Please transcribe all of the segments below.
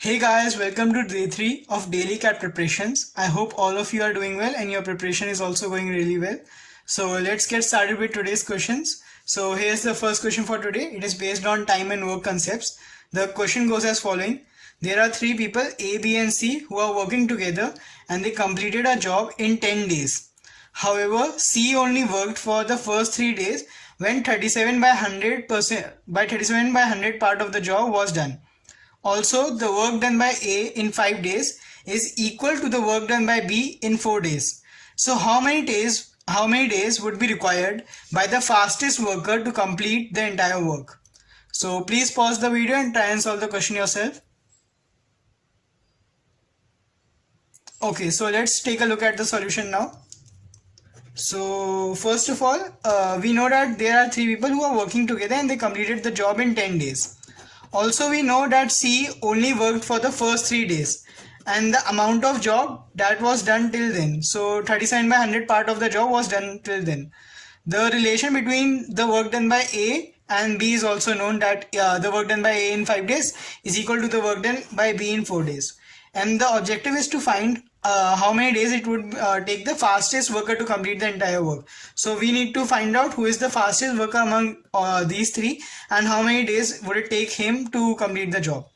Hey guys, welcome to day 3 of daily cat preparations. I hope all of you are doing well and your preparation is also going really well. So let's get started with today's questions. So here's the first question for today. It is based on time and work concepts. The question goes as following. There are 3 people A, B and C who are working together and they completed a job in 10 days. However, C only worked for the first 3 days when 37 by 100 part of the job was done. Also, the work done by A in 5 days is equal to the work done by B in 4 days. So how many days would be required by the fastest worker to complete the entire work? So please pause the video and try and solve the question yourself. Okay, so let's take a look at the solution now. So first of all, we know that there are 3 people who are working together and they completed the job in 10 days. Also, we know that C only worked for the first 3 days and the amount of job that was done till then. So 37 by 100 part of the job was done till then. The relation between the work done by A and B is also known, that the work done by A in 5 days is equal to the work done by B in 4 days. And the objective is to find how many days it would take the fastest worker to complete the entire work. So we need to find out who is the fastest worker among these 3 and how many days would it take him to complete the job.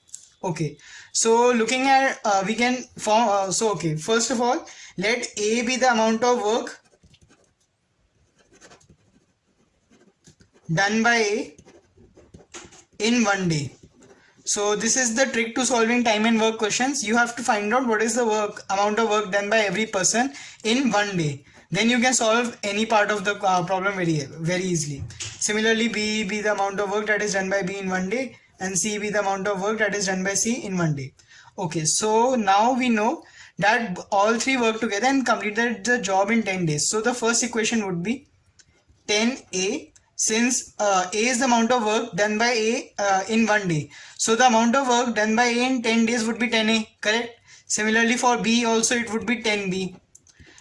Okay, so looking at we can form first of all, let A be the amount of work done by A in 1 day. So this is the trick to solving time and work questions. You have to find out what is the amount of work done by every person in 1 day. Then you can solve any part of the problem very easily. Similarly, B be the amount of work that is done by B in 1 day and C be the amount of work that is done by C in 1 day. Okay, so now we know that all 3 work together and completed the job in 10 days. So the first equation would be 10A. Since A is the amount of work done by A in 1 day, so the amount of work done by A in 10 days would be 10A, correct? Similarly for B also it would be 10B.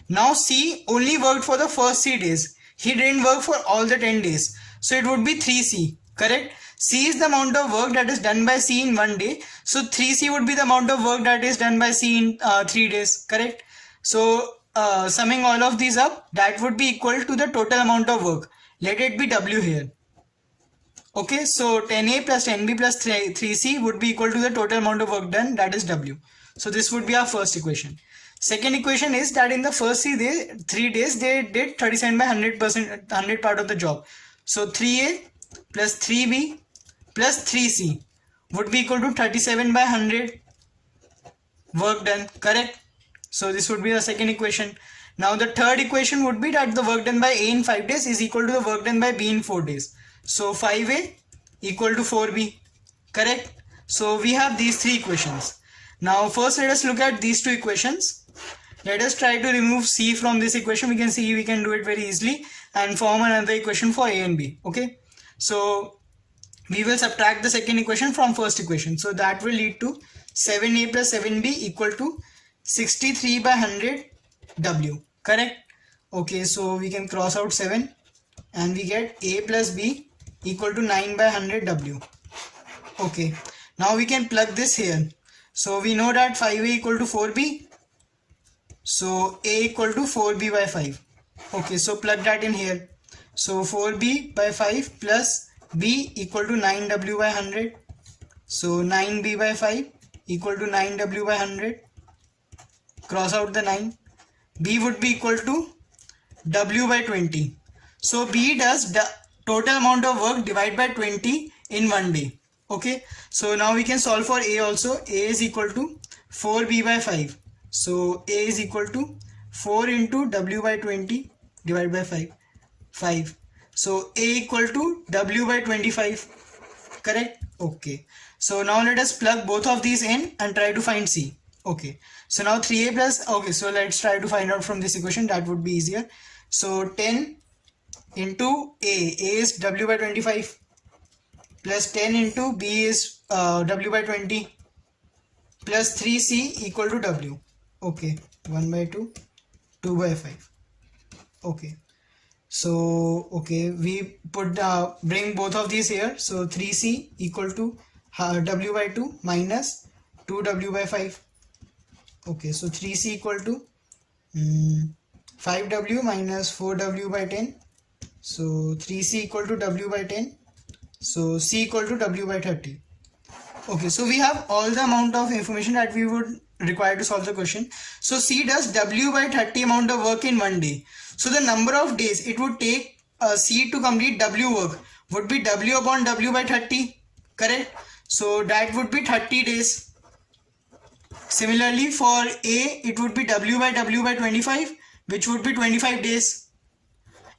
Now C only worked for the first 3 days. He didn't work for all the 10 days. So it would be 3C, correct? C is the amount of work that is done by C in 1 day. So 3C would be the amount of work that is done by C in 3 days, correct? So summing all of these up, that would be equal to the total amount of work. Let it be W here. Okay, so 10A plus 10B plus 3C would be equal to the total amount of work done, that is W. So this would be our first equation. Second equation is that in the first 3 days they did 37 by 100 part of the job. So 3A plus 3B plus 3C would be equal to 37 by 100 work done, correct? So this would be the second equation. Now the third equation would be that the work done by A in 5 days is equal to the work done by B in 4 days. So 5A equal to 4B, correct? So we have these 3 equations. Now first let us look at these 2 equations. Let us try to remove C from this equation. We can see we can do it very easily and form another equation for A and B. Okay, so we will subtract the second equation from first equation. So that will lead to 7A plus 7B equal to 63 by 100 W, correct? Okay, so we can cross out 7 and we get A plus B equal to 9 by 100 W. Okay, now we can plug this here. So we know that 5A equal to 4B. So A equal to 4B by 5. Okay, so plug that in here. So 4B by 5 plus B equal to 9W by 100. So 9B by 5 equal to 9W by 100. Cross out the 9. B would be equal to W by 20. So B does the total amount of work divided by 20 in 1 day. Okay, so now we can solve for A also. A is equal to 4B by 5. So A is equal to 4 into W by 20 divided by 5. So A equal to W by 25, correct? Okay, so now let us plug both of these in and try to find C. Okay, so now 3A plus, okay, so let's try to find out from this equation, that would be easier. So 10 into A is W by 25 plus 10 into B is W by 20 plus 3C equal to W. Okay, 1 by 2, 2 by 5. Okay, so okay, we put bring both of these here. So 3C equal to W by 2 minus 2w by 5. Okay, so 3c equal to 5w minus 4w by 10. So 3c equal to w by 10. So c equal to w by 30. Okay, so we have all the amount of information that we would require to solve the question. So C does W by 30 amount of work in one day. So the number of days it would take C to complete W work would be W upon W by 30, correct? So that would be 30 days. Similarly for A, it would be W by 25, which would be 25 days.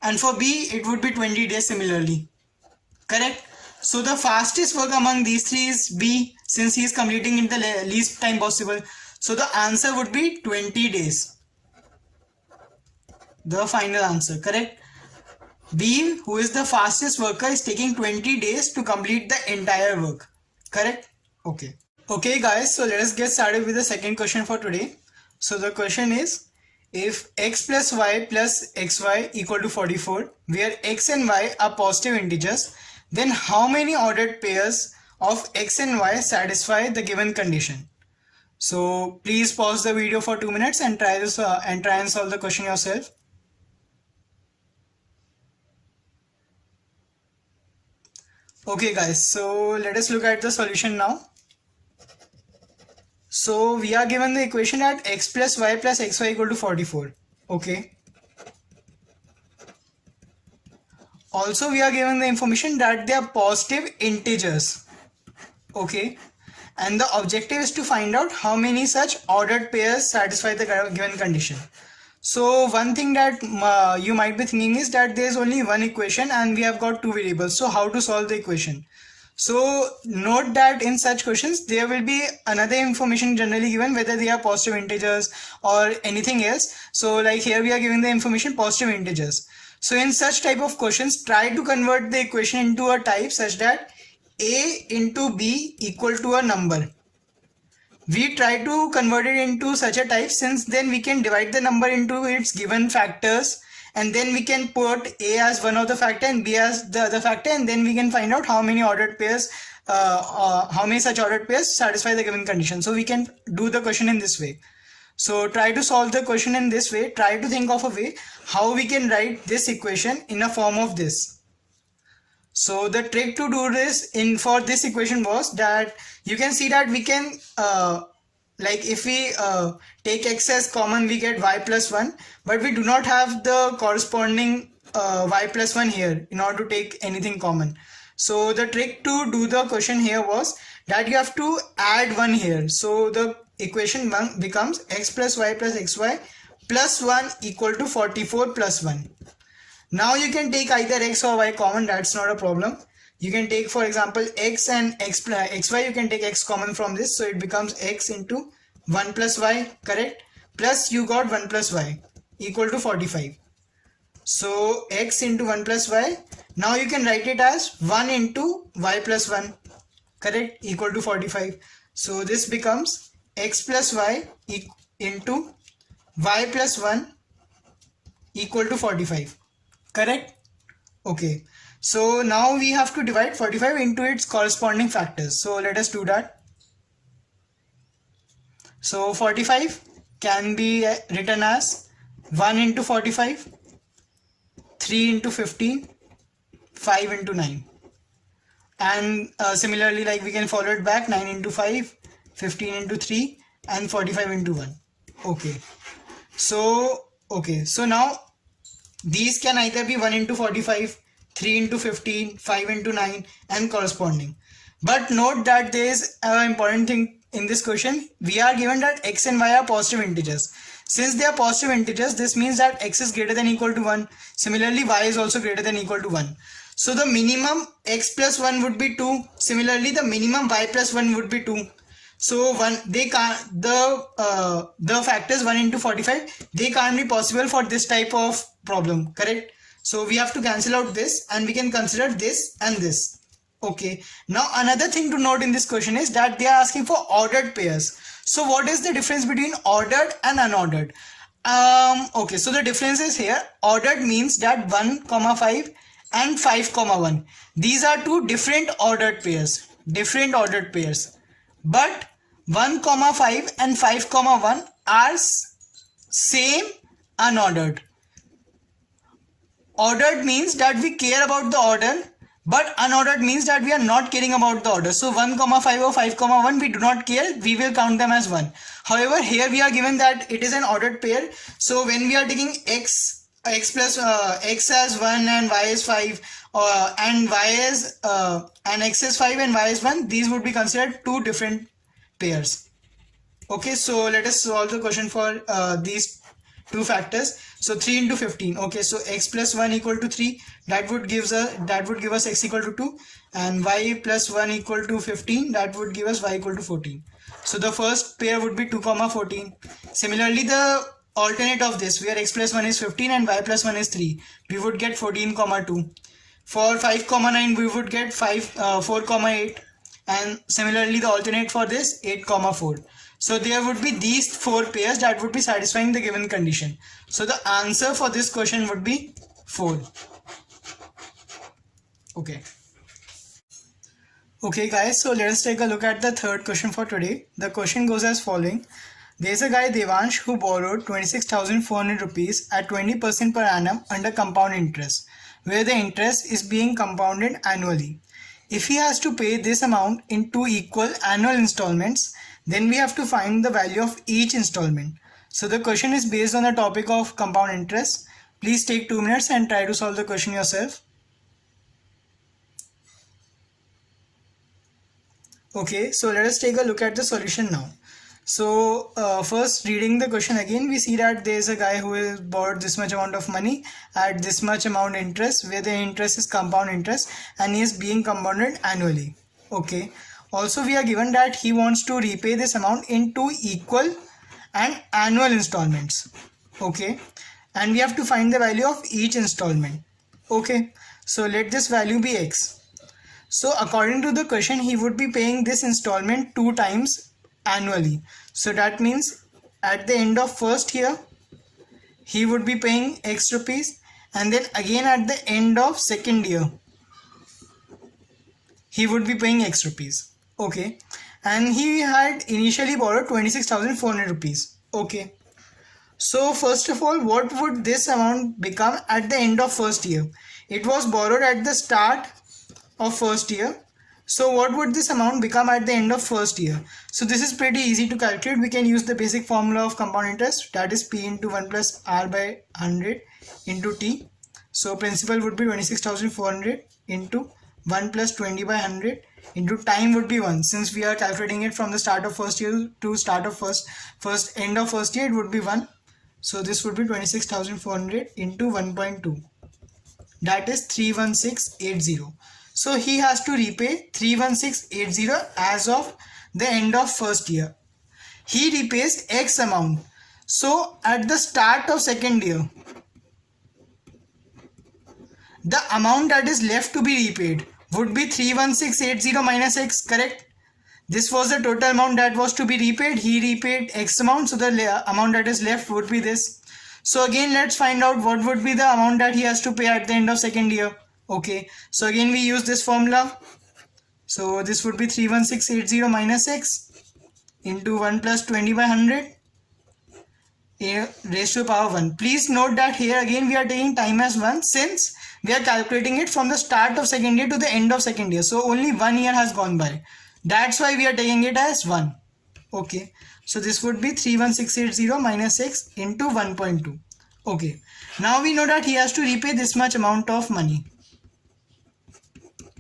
And for B, it would be 20 days similarly, correct? So the fastest work among these three is B, since he is completing in the least time possible. So the answer would be 20 days. The final answer, correct? B, who is the fastest worker, is taking 20 days to complete the entire work, correct? Okay. Okay guys, so let us get started with the second question for today. So the question is, if x plus y plus xy equal to 44, where x and y are positive integers, then how many ordered pairs of x and y satisfy the given condition? So please pause the video for 2 minutes and try and solve the question yourself. Okay guys, so let us look at the solution now. So we are given the equation that x plus y plus xy equal to 44. Okay. Also we are given the information that they are positive integers. Okay. And the objective is to find out how many such ordered pairs satisfy the given condition. So one thing that you might be thinking is that there is only one equation and we have got two variables. So how to solve the equation? So note that in such questions there will be another information generally given, whether they are positive integers or anything else. So like here we are giving the information positive integers. So in such type of questions, try to convert the equation into a type such that a into b equal to a number. We try to convert it into such a type, since then we can divide the number into its given factors, and then we can put a as one of the factor and b as the other factor, and then we can find out how many ordered pairs, how many such ordered pairs satisfy the given condition. So we can do the question in this way. So try to solve the question in this way. Try to think of a way how we can write this equation in a form of this. So the trick to do this for this equation was that you can see that we can like if we take x as common, we get y plus 1, but we do not have the corresponding y plus 1 here in order to take anything common. So the trick to do the question here was that you have to add 1 here. So the equation becomes x plus y plus xy plus 1 equal to 44 plus 1. Now you can take either x or y common, that's not a problem. You can take, for example, x and xy, you can take x common from this, so it becomes x into 1 plus y, correct? Plus you got 1 plus y equal to 45. So x into 1 plus y, now you can write it as 1 into y plus 1, correct, equal to 45. So this becomes x plus y into y plus 1 equal to 45. Correct? Okay. So now we have to divide 45 into its corresponding factors. So let us do that. So 45 can be written as 1 into 45, 3 into 15, 5 into 9. And similarly, like we can follow it back, 9 into 5, 15 into 3, and 45 into 1. Okay. So now these can either be 1 into 45, 3 into 15, 5 into 9 and corresponding. But note that there is an important thing in this question. We are given that x and y are positive integers. Since they are positive integers, this means that x is greater than or equal to 1. Similarly, y is also greater than or equal to 1. So the minimum x plus 1 would be 2. Similarly, the minimum y plus 1 would be 2. So the factors 1 into 45, they can't be possible for this type of problem, correct? So we have to cancel out this and we can consider this and this. Okay. Now another thing to note in this question is that they are asking for ordered pairs. So what is the difference between ordered and unordered? Okay, so the difference is here. Ordered means that 1, 5 and 5, 1. These are two different ordered pairs. But 1,5 and 5,1 are same unordered. Ordered means that we care about the order, but unordered means that we are not caring about the order. So 1,5 or 5,1 we do not care, we will count them as 1. However, here we are given that it is an ordered pair. So when we are taking x plus x as 1 and y is 5, and y is and x is 5 and y is 1, these would be considered two different pairs. Okay, so let us solve the question for these two factors. So 3 into 15. Okay, so x plus 1 equal to 3. That would give us x equal to 2, and y plus 1 equal to 15. That would give us y equal to 14. So the first pair would be 2, 14. Similarly, the alternate of this, where x plus 1 is 15 and y plus 1 is 3, we would get 14, 2. For 5, 9, we would get 4, 8. And similarly, the alternate for this, 8, 4. So there would be these four pairs that would be satisfying the given condition. So the answer for this question would be 4. Okay. Okay guys, so let us take a look at the third question for today. The question goes as following. There is a guy Devansh who borrowed 26,400 rupees at 20% per annum under compound interest, where the interest is being compounded annually. If he has to pay this amount in 2 equal annual installments, then we have to find the value of each installment. So the question is based on the topic of compound interest. Please take 2 minutes and try to solve the question yourself. Okay, so let us take a look at the solution now. So first, reading the question again, we see that there is a guy who has borrowed this much amount of money at this much amount interest, where the interest is compound interest and he is being compounded annually. Okay. Also, we are given that he wants to repay this amount in 2 equal and annual installments. Okay. And we have to find the value of each installment. Okay. So let this value be x. So according to the question, he would be paying this installment 2 times annually. So that means at the end of first year, he would be paying x rupees, and then again at the end of second year, he would be paying x rupees. Okay, and he had initially borrowed 26,400 rupees. Okay, so first of all, what would this amount become at the end of first year? It was borrowed at the start of first year. So what would this amount become at the end of first year? So this is pretty easy to calculate. We can use the basic formula of compound interest, that is P into 1 plus R by 100 into T. So principal would be 26,400 into 1 plus 20 by 100 into time would be 1. Since we are calculating it from the start of first year to start of end of first year, it would be 1. So this would be 26,400 into 1.2. That is 31680. So he has to repay 31680 as of the end of first year. He repays X amount. So at the start of second year, the amount that is left to be repaid would be 31680 minus X, correct? This was the total amount that was to be repaid. He repaid X amount, so the amount that is left would be this. So again, let's find out what would be the amount that he has to pay at the end of second year. Okay, so again we use this formula. So this would be 31680 minus X into 1 plus 20 by 100 raised to the power 1. Please note that here again we are taking time as 1, since we are calculating it from the start of second year to the end of second year. So only 1 year has gone by. That's why we are taking it as 1. Okay, so this would be 31680 minus X into 1.2. Okay, now we know that he has to repay this much amount of money.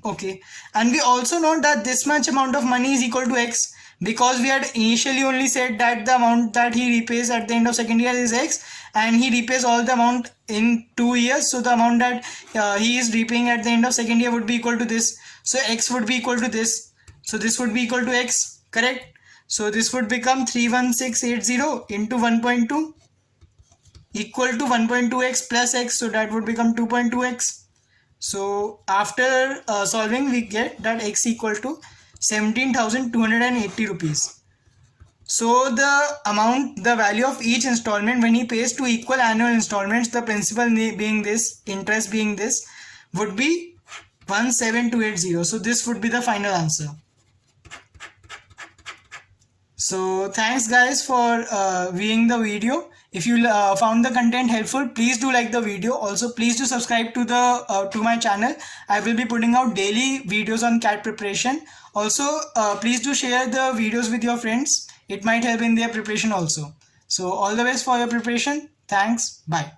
Okay, and we also know that this much amount of money is equal to X, because we had initially only said that the amount that he repays at the end of second year is X, and he repays all the amount in 2 years. So the amount that he is repaying at the end of second year would be equal to this. So X would be equal to this. So this would be equal to X, correct? So this would become 31680 into 1.2 equal to 1.2x plus X. So that would become 2.2x. So after solving, we get that X equal to 17,280 rupees. So the value of each installment when he pays 2 equal annual installments, the principal being this, interest being this, would be 17,280. So this would be the final answer. So thanks guys for viewing the video. If you found the content helpful, please do like the video. Also, please do subscribe to the to my channel. I will be putting out daily videos on CAT preparation. Also, please do share the videos with your friends. It might help in their preparation also. So all the best for your preparation. Thanks. Bye.